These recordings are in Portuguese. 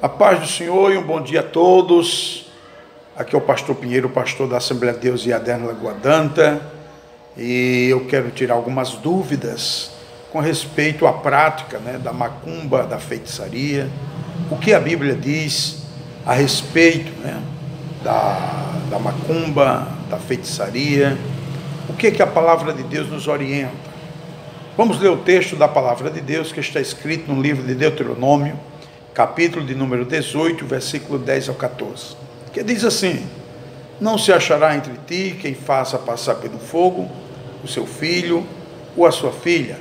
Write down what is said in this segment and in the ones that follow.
A paz do Senhor e um bom dia a todos. Aqui é o pastor Pinheiro, pastor da Assembleia de Deus Iaderne Lagoa D'Anta, e eu quero tirar algumas dúvidas com respeito à prática, da macumba, da feitiçaria. O que a Bíblia diz a respeito, da macumba, da feitiçaria? O que a palavra de Deus nos orienta? Vamos ler o texto da palavra de Deus que está escrito no livro de Deuteronômio, capítulo de número 18, versículo 10 ao 14, que diz assim: não se achará entre ti quem faça passar pelo fogo o seu filho ou a sua filha,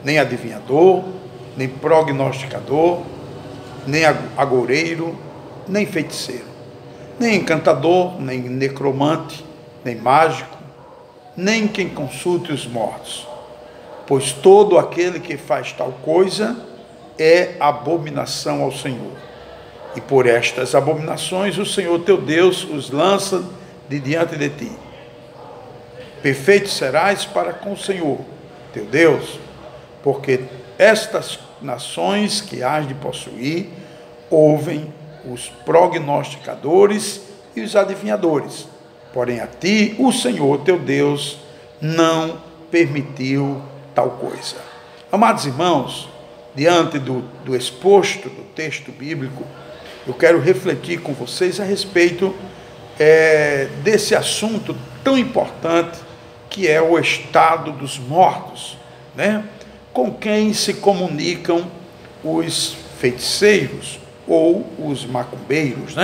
nem adivinhador, nem prognosticador, nem agoureiro, nem feiticeiro, nem encantador, nem necromante, nem mágico, nem quem consulte os mortos, pois todo aquele que faz tal coisa é abominação ao Senhor. E por estas abominações o Senhor teu Deus os lança de diante de ti. Perfeito serás para com o Senhor teu Deus, porque estas nações que hás de possuir ouvem os prognosticadores e os adivinhadores, porém a ti o Senhor teu Deus não permitiu tal coisa. Amados irmãos, diante do exposto do texto bíblico, eu quero refletir com vocês a respeito desse assunto tão importante que é o estado dos mortos, com quem se comunicam os feiticeiros ou os macumbeiros,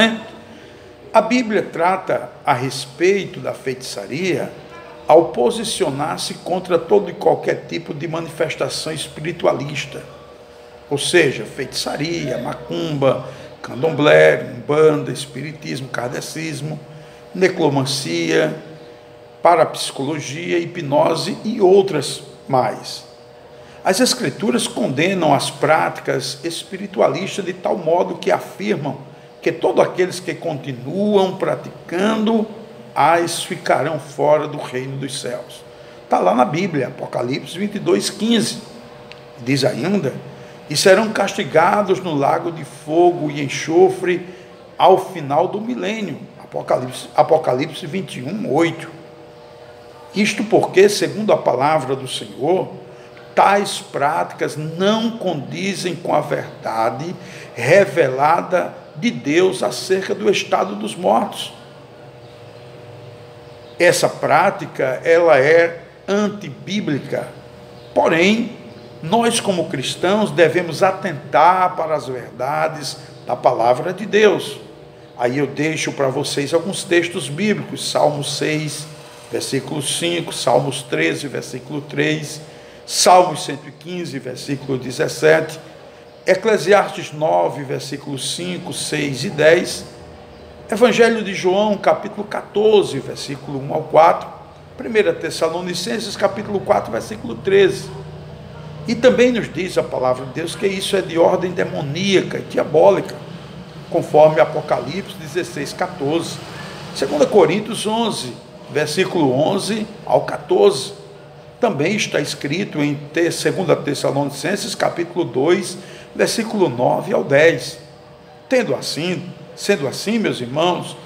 A Bíblia trata a respeito da feitiçaria ao posicionar-se contra todo e qualquer tipo de manifestação espiritualista, ou seja, feitiçaria, macumba, candomblé, umbanda, espiritismo, kardecismo, necromancia, parapsicologia, hipnose e outras mais. As Escrituras condenam as práticas espiritualistas de tal modo que afirmam que todos aqueles que continuam praticando as ficarão fora do reino dos céus. Está lá na Bíblia, Apocalipse 22:15. Diz ainda: e serão castigados no lago de fogo e enxofre ao final do milênio. Apocalipse 21:8. Isto porque, segundo a palavra do Senhor, tais práticas não condizem com a verdade revelada de Deus acerca do estado dos mortos. Essa prática, ela é antibíblica, porém, nós como cristãos devemos atentar para as verdades da palavra de Deus. Aí eu deixo para vocês alguns textos bíblicos: Salmos 6, versículo 5, Salmos 13, versículo 3, Salmos 115, versículo 17, Eclesiastes 9, versículos 5, 6 e 10, Evangelho de João, capítulo 14, versículo 1 ao 4, 1 Tessalonicenses, capítulo 4, versículo 13. E também nos diz a palavra de Deus que isso é de ordem demoníaca e diabólica, conforme Apocalipse 16, 14. 2 Coríntios 11, versículo 11 ao 14. Também está escrito em 2 Tessalonicenses, capítulo 2, versículo 9 ao 10. Sendo assim, meus irmãos,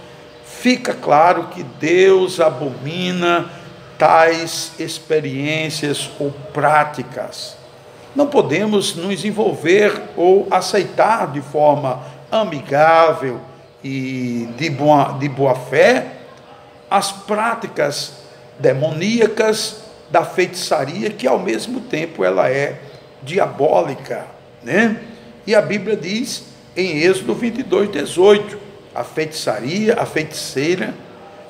fica claro que Deus abomina tais experiências ou práticas. Não podemos nos envolver ou aceitar de forma amigável e de boa fé as práticas demoníacas da feitiçaria, que ao mesmo tempo ela é diabólica, E a Bíblia diz em Êxodo 22, 18, a feiticeira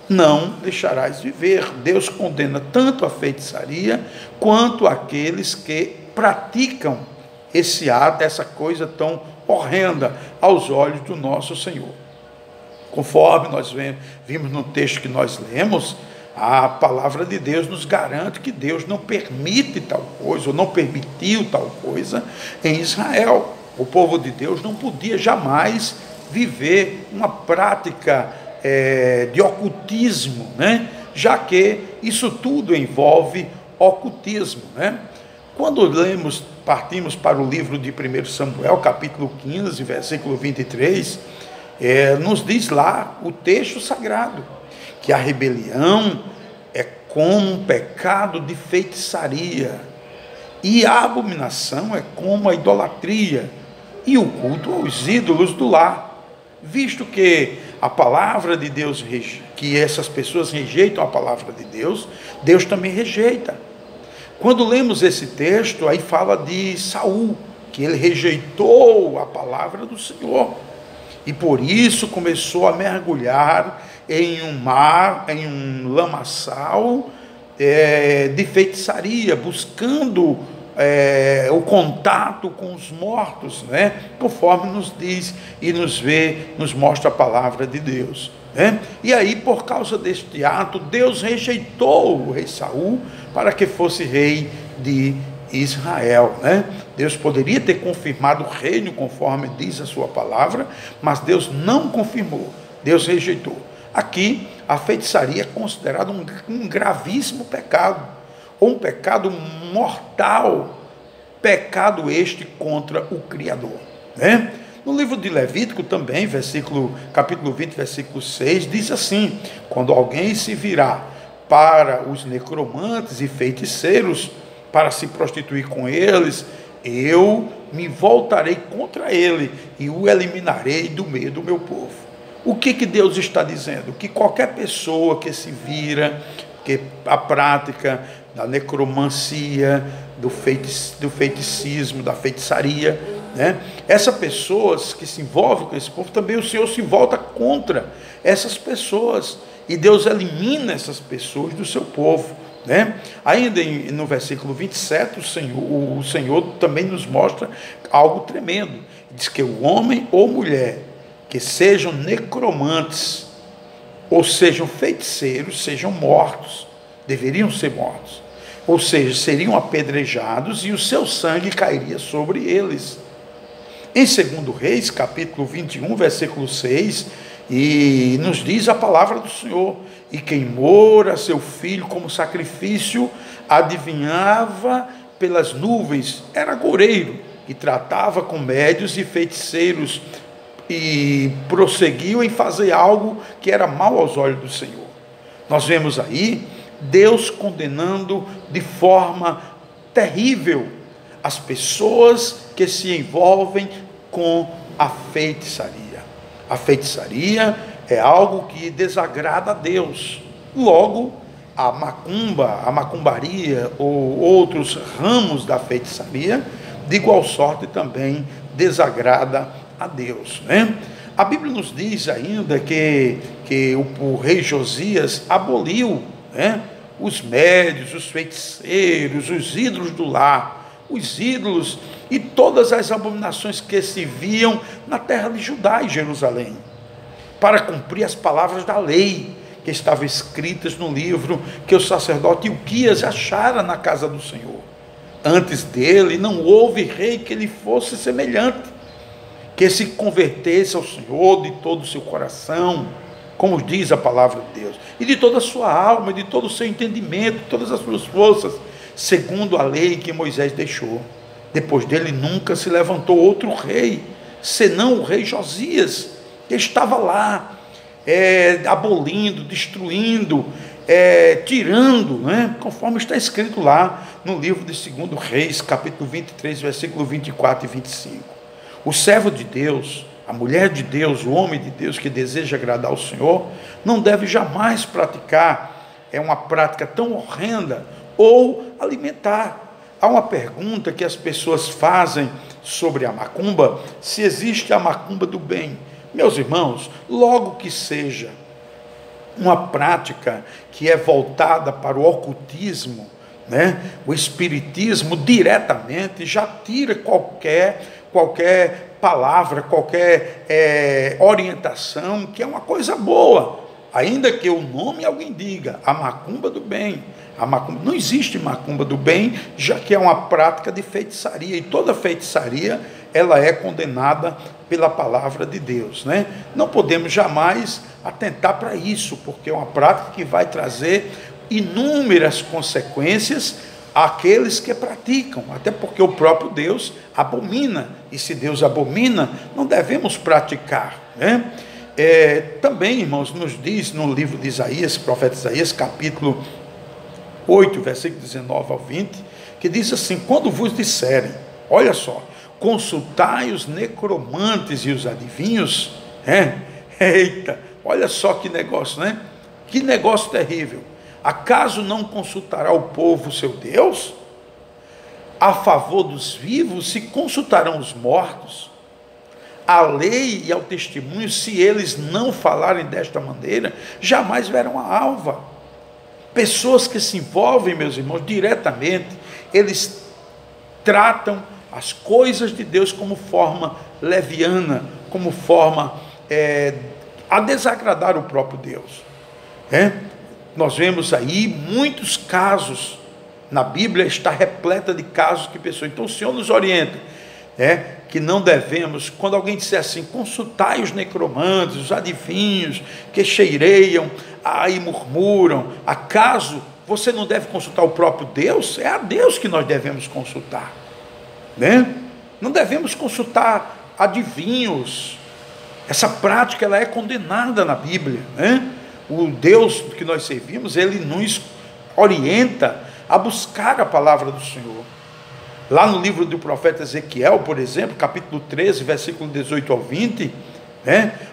não deixarás viver. Deus condena tanto a feitiçaria quanto aqueles que praticam esse ato, essa coisa tão horrenda aos olhos do nosso Senhor. Conforme nós vimos no texto que nós lemos, a palavra de Deus nos garante que Deus não permite tal coisa, ou não permitiu tal coisa em Israel. O povo de Deus não podia jamais viver uma prática de ocultismo, já que isso tudo envolve ocultismo, Quando partimos para o livro de 1 Samuel, capítulo 15, versículo 23, nos diz lá o texto sagrado, que a rebelião é como um pecado de feitiçaria, e a abominação é como a idolatria e o culto aos ídolos do lar, visto que a palavra de Deus, que essas pessoas rejeitam a palavra de Deus, Deus também rejeita. Quando lemos esse texto, aí fala de Saul, que ele rejeitou a palavra do Senhor, e por isso começou a mergulhar em um mar, em um lamaçal de feitiçaria, buscando o contato com os mortos, né? Conforme nos diz e nos mostra a palavra de Deus, né? E aí, por causa deste ato, Deus rejeitou o rei Saul para que fosse rei de Israel, né? Deus poderia ter confirmado o reino conforme diz a sua palavra, mas Deus não confirmou, Deus rejeitou. Aqui a feitiçaria é considerada um gravíssimo pecado, ou um pecado mortal, pecado este contra o Criador, né? No livro de Levítico também, capítulo 20, versículo 6, diz assim: quando alguém se virar para os necromantes e feiticeiros, para se prostituir com eles, eu me voltarei contra ele e o eliminarei do meio do meu povo. O que Deus está dizendo? Que qualquer pessoa que se vira, que a prática da necromancia, do feiticismo, da feitiçaria, né? Essas pessoas que se envolvem com esse povo, também o Senhor se volta contra essas pessoas, e Deus elimina essas pessoas do seu povo, né? Ainda no versículo 27, o Senhor também nos mostra algo tremendo. Diz que o homem ou mulher que sejam necromantes, ou sejam feiticeiros, sejam mortos, deveriam ser mortos, ou seja, seriam apedrejados e o seu sangue cairia sobre eles. Em 2 Reis, capítulo 21, versículo 6, e nos diz a palavra do Senhor: e queimou a seu filho como sacrifício, adivinhava pelas nuvens, era agoureiro, e tratava com médios e feiticeiros, e prosseguiu em fazer algo que era mal aos olhos do Senhor. Nós vemos aí Deus condenando de forma terrível as pessoas que se envolvem com a feitiçaria. A feitiçaria é algo que desagrada a Deus. Logo, a macumba, a macumbaria ou outros ramos da feitiçaria, de igual sorte também desagrada a Deus, né? A Bíblia nos diz ainda que o rei Josias aboliu, né, os médios, os feiticeiros, os ídolos do lar, os ídolos e todas as abominações que se viam na terra de Judá e Jerusalém, para cumprir as palavras da lei que estavam escritas no livro que o sacerdote Ilquias achara na casa do Senhor. Antes dele não houve rei que lhe fosse semelhante, que se convertesse ao Senhor de todo o seu coração, como diz a palavra de Deus, e de toda a sua alma, de todo o seu entendimento, de todas as suas forças, segundo a lei que Moisés deixou. Depois dele nunca se levantou outro rei, senão o rei Josias, que estava lá, abolindo, destruindo, tirando, né, conforme está escrito lá no livro de 2 Reis, capítulo 23, versículo 24 e 25. O servo de Deus, a mulher de Deus, o homem de Deus que deseja agradar ao Senhor, não deve jamais praticar uma prática tão horrenda ou alimentar. Há uma pergunta que as pessoas fazem sobre a macumba, se existe a macumba do bem. Meus irmãos, logo que seja uma prática que é voltada para o ocultismo, né, o espiritismo diretamente já tira qualquer palavra, qualquer orientação, que é uma coisa boa, ainda que o nome alguém diga, a macumba do bem. A macumba, não existe macumba do bem, já que é uma prática de feitiçaria, e toda feitiçaria ela é condenada pela palavra de Deus, né? Não podemos jamais atentar para isso, porque é uma prática que vai trazer inúmeras consequências àqueles que praticam, até porque o próprio Deus abomina, e se Deus abomina, não devemos praticar, né? Também, irmãos, nos diz no livro de Isaías, profeta Isaías, capítulo 8, versículo 19 ao 20, que diz assim: quando vos disserem, olha só, consultai os necromantes e os adivinhos, eita, olha só que negócio, né? Que negócio terrível. Acaso não consultará o povo seu Deus? A favor dos vivos se consultarão os mortos. A lei e ao testemunho, se eles não falarem desta maneira, jamais verão a alva. Pessoas que se envolvem, meus irmãos, diretamente, eles tratam as coisas de Deus como forma leviana, como forma a desagradar o próprio Deus. Nós vemos aí muitos casos, na Bíblia está repleta de casos que pessoas, então o Senhor nos orienta, que não devemos, quando alguém disser assim, consultai os necromantes, os adivinhos, que cheireiam, aí murmuram, acaso você não deve consultar o próprio Deus? É a Deus que nós devemos consultar, não devemos consultar adivinhos. Essa prática ela é condenada na Bíblia, O Deus que nós servimos, ele nos orienta a buscar a palavra do Senhor. Lá no livro do profeta Ezequiel, por exemplo, capítulo 13, versículo 18 ao 20,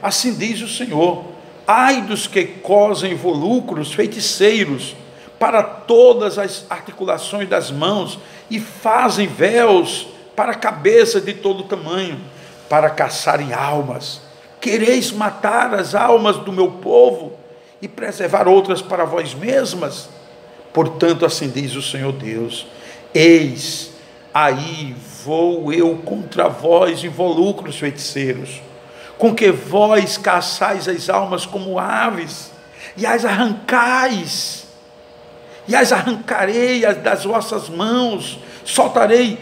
assim diz o Senhor: ai dos que cosem invólucros, feiticeiros, para todas as articulações das mãos, e fazem véus para a cabeça de todo tamanho, para caçarem almas. Quereis matar as almas do meu povo, e preservar outras para vós mesmas? Portanto, assim diz o Senhor Deus: eis, aí vou eu contra vós, invólucros feiticeiros, com que vós caçais as almas como aves, e as arrancais, e as arrancarei das vossas mãos, soltarei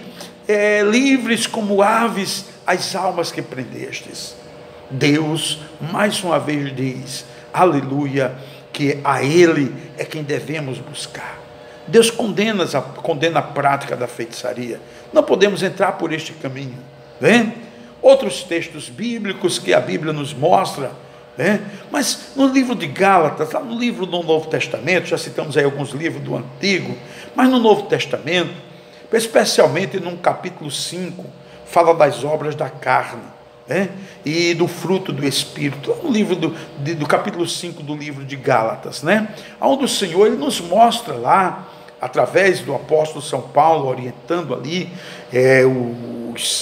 livres como aves as almas que prendestes. Deus, mais uma vez diz, aleluia, que a Ele é quem devemos buscar. Deus condena a prática da feitiçaria. Não podemos entrar por este caminho, Outros textos bíblicos que a Bíblia nos mostra, mas no livro de Gálatas, lá no livro do Novo Testamento, já citamos aí alguns livros do Antigo, mas no Novo Testamento, especialmente no capítulo 5, fala das obras da carne, e do fruto do Espírito, no livro do capítulo 5 do livro de Gálatas, onde o Senhor ele nos mostra lá, através do apóstolo São Paulo, orientando ali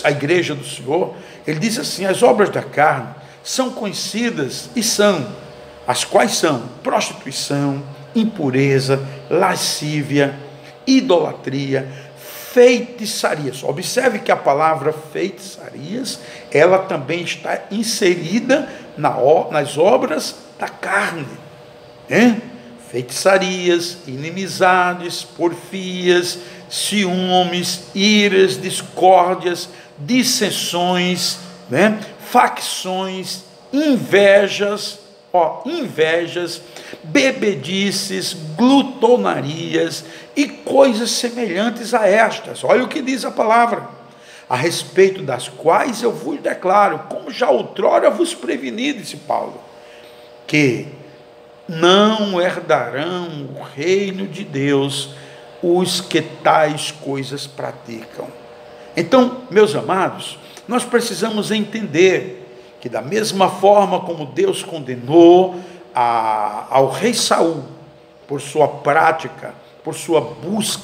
a igreja do Senhor, ele diz assim: as obras da carne são conhecidas e são, as quais são prostituição, impureza, lascívia, idolatria, feitiçarias. Observe que a palavra feitiçarias, ela também está inserida nas obras da carne, feitiçarias, inimizades, porfias, ciúmes, iras, discórdias, dissensões, facções, invejas, bebedices, glutonarias e coisas semelhantes a estas. Olha o que diz a palavra: a respeito das quais eu vos declaro, como já outrora vos preveni, disse Paulo, que não herdarão o reino de Deus os que tais coisas praticam. Então, meus amados, nós precisamos entender que da mesma forma como Deus condenou ao rei Saul por sua prática, por sua busca,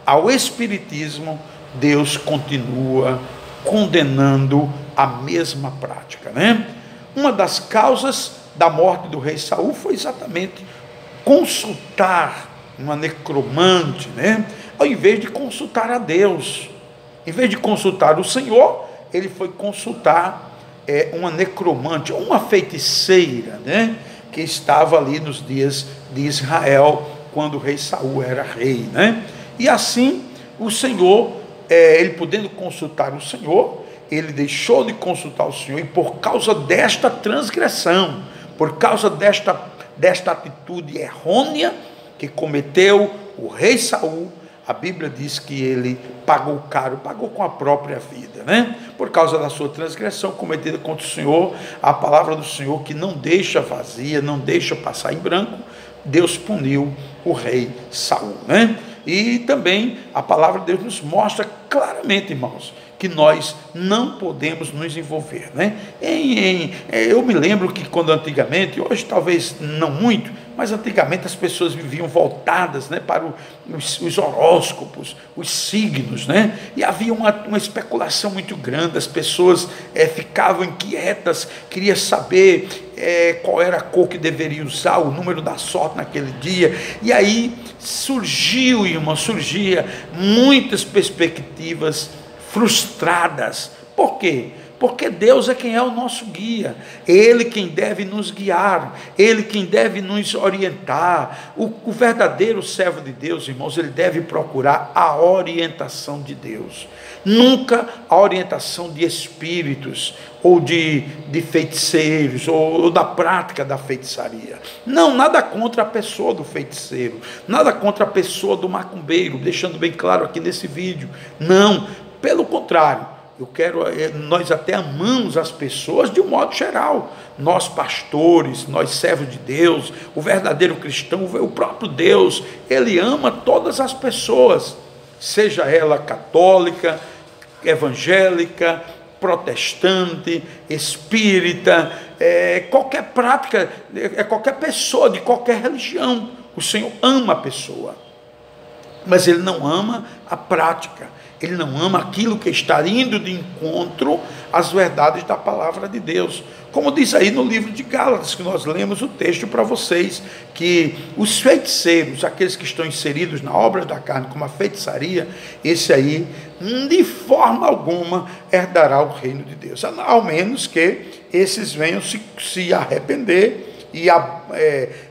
ao espiritismo, Deus continua condenando a mesma prática, Uma das causas da morte do rei Saul foi exatamente consultar uma necromante, ao invés de consultar a Deus. Em vez de consultar o Senhor, ele foi consultar uma necromante, uma feiticeira, que estava ali nos dias de Israel, quando o rei Saul era rei, E assim, o Senhor, ele podendo consultar o Senhor, ele deixou de consultar o Senhor, e por causa desta transgressão, por causa desta atitude errônea que cometeu o rei Saul, a Bíblia diz que ele pagou caro, pagou com a própria vida, né? Por causa da sua transgressão cometida contra o Senhor, a palavra do Senhor que não deixa vazia, não deixa passar em branco, Deus puniu o rei Saul, né? E também a palavra de Deus nos mostra claramente, irmãos, que nós não podemos nos envolver, né? Eu me lembro que quando antigamente, hoje talvez não muito, mas antigamente as pessoas viviam voltadas, né, para os horóscopos, os signos, né? E havia uma especulação muito grande, as pessoas ficavam inquietas, queriam saber qual era a cor que deveria usar, o número da sorte naquele dia, e aí surgia muitas perspectivas frustradas. Por quê? Porque Deus é quem é o nosso guia, Ele quem deve nos guiar, Ele quem deve nos orientar. O verdadeiro servo de Deus, irmãos, ele deve procurar a orientação de Deus, nunca a orientação de espíritos, ou de feiticeiros, ou da prática da feitiçaria. Não, nada contra a pessoa do feiticeiro, nada contra a pessoa do macumbeiro, deixando bem claro aqui nesse vídeo, não, pelo contrário, nós até amamos as pessoas de um modo geral, nós pastores, nós servos de Deus, o verdadeiro cristão, o próprio Deus, ele ama todas as pessoas, seja ela católica, evangélica, protestante, espírita, qualquer prática, qualquer pessoa de qualquer religião, o Senhor ama a pessoa, mas Ele não ama a prática, Ele não ama aquilo que está indo de encontro às verdades da palavra de Deus. Como diz aí no livro de Gálatas, que nós lemos o texto para vocês, que os feiticeiros, aqueles que estão inseridos na obra da carne, como a feitiçaria, esse aí, de forma alguma, herdará o reino de Deus, ao menos que esses venham se arrepender e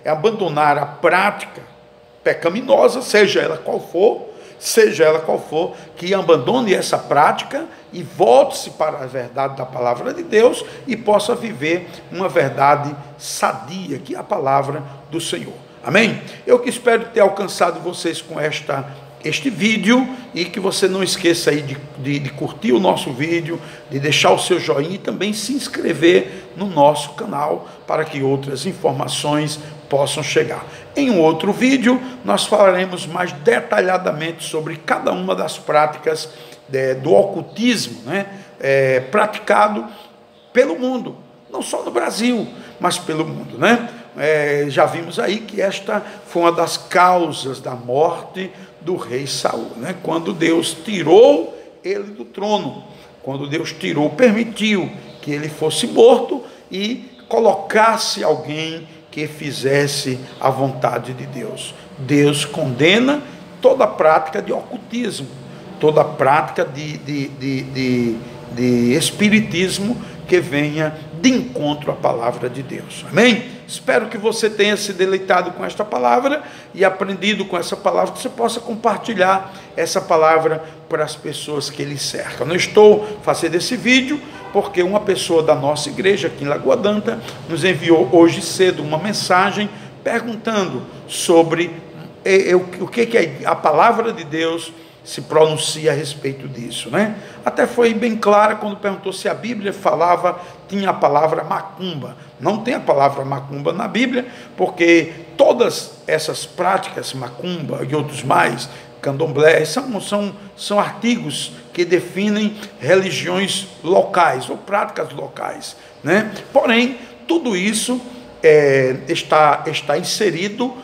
abandonar a prática pecaminosa, seja ela qual for, que abandone essa prática e volte-se para a verdade da palavra de Deus e possa viver uma verdade sadia, que é a palavra do Senhor. Amém? Eu que espero ter alcançado vocês com este vídeo, e que você não esqueça aí de curtir o nosso vídeo, de deixar o seu joinha e também se inscrever no nosso canal para que outras informações possam chegar. Em um outro vídeo nós falaremos mais detalhadamente sobre cada uma das práticas do ocultismo, né, praticado pelo mundo, não só no Brasil, mas pelo mundo, né? Já vimos aí que esta foi uma das causas da morte do rei Saul, né? Quando Deus tirou ele do trono, quando Deus permitiu que ele fosse morto e colocasse alguém que fizesse a vontade de Deus. Deus condena toda prática de ocultismo, toda prática de espiritismo que venha de encontro à palavra de Deus. Amém? Espero que você tenha se deleitado com esta palavra e aprendido com essa palavra, que você possa compartilhar essa palavra para as pessoas que lhe cercam. Não estou fazendo esse vídeo porque uma pessoa da nossa igreja aqui em Lagoa D'Anta nos enviou hoje cedo uma mensagem perguntando sobre o que a palavra de Deus se pronuncia a respeito disso, né? Até foi bem clara quando perguntou se a Bíblia tinha a palavra macumba. Não tem a palavra macumba na Bíblia, porque todas essas práticas, macumba e outros mais, candomblé, são artigos que definem religiões locais ou práticas locais, né? Porém, tudo isso está inserido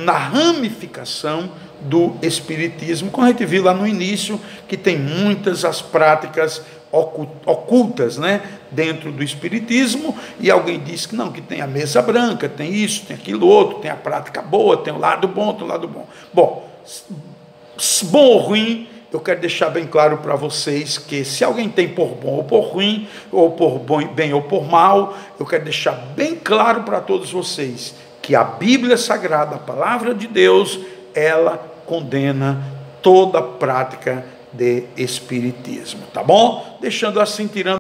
na ramificação do espiritismo, como a gente viu lá no início, que tem muitas as práticas ocultas, né, dentro do espiritismo, e alguém diz que não, que tem a mesa branca, tem isso, tem aquilo outro, tem a prática boa, tem o lado bom, tem o lado bom. Bom ou ruim, eu quero deixar bem claro para vocês que se alguém tem por bom ou por ruim, ou por bem ou por mal, eu quero deixar bem claro para todos vocês que a Bíblia Sagrada, a palavra de Deus, ela condena toda prática de espiritismo, tá bom? Deixando assim, tirando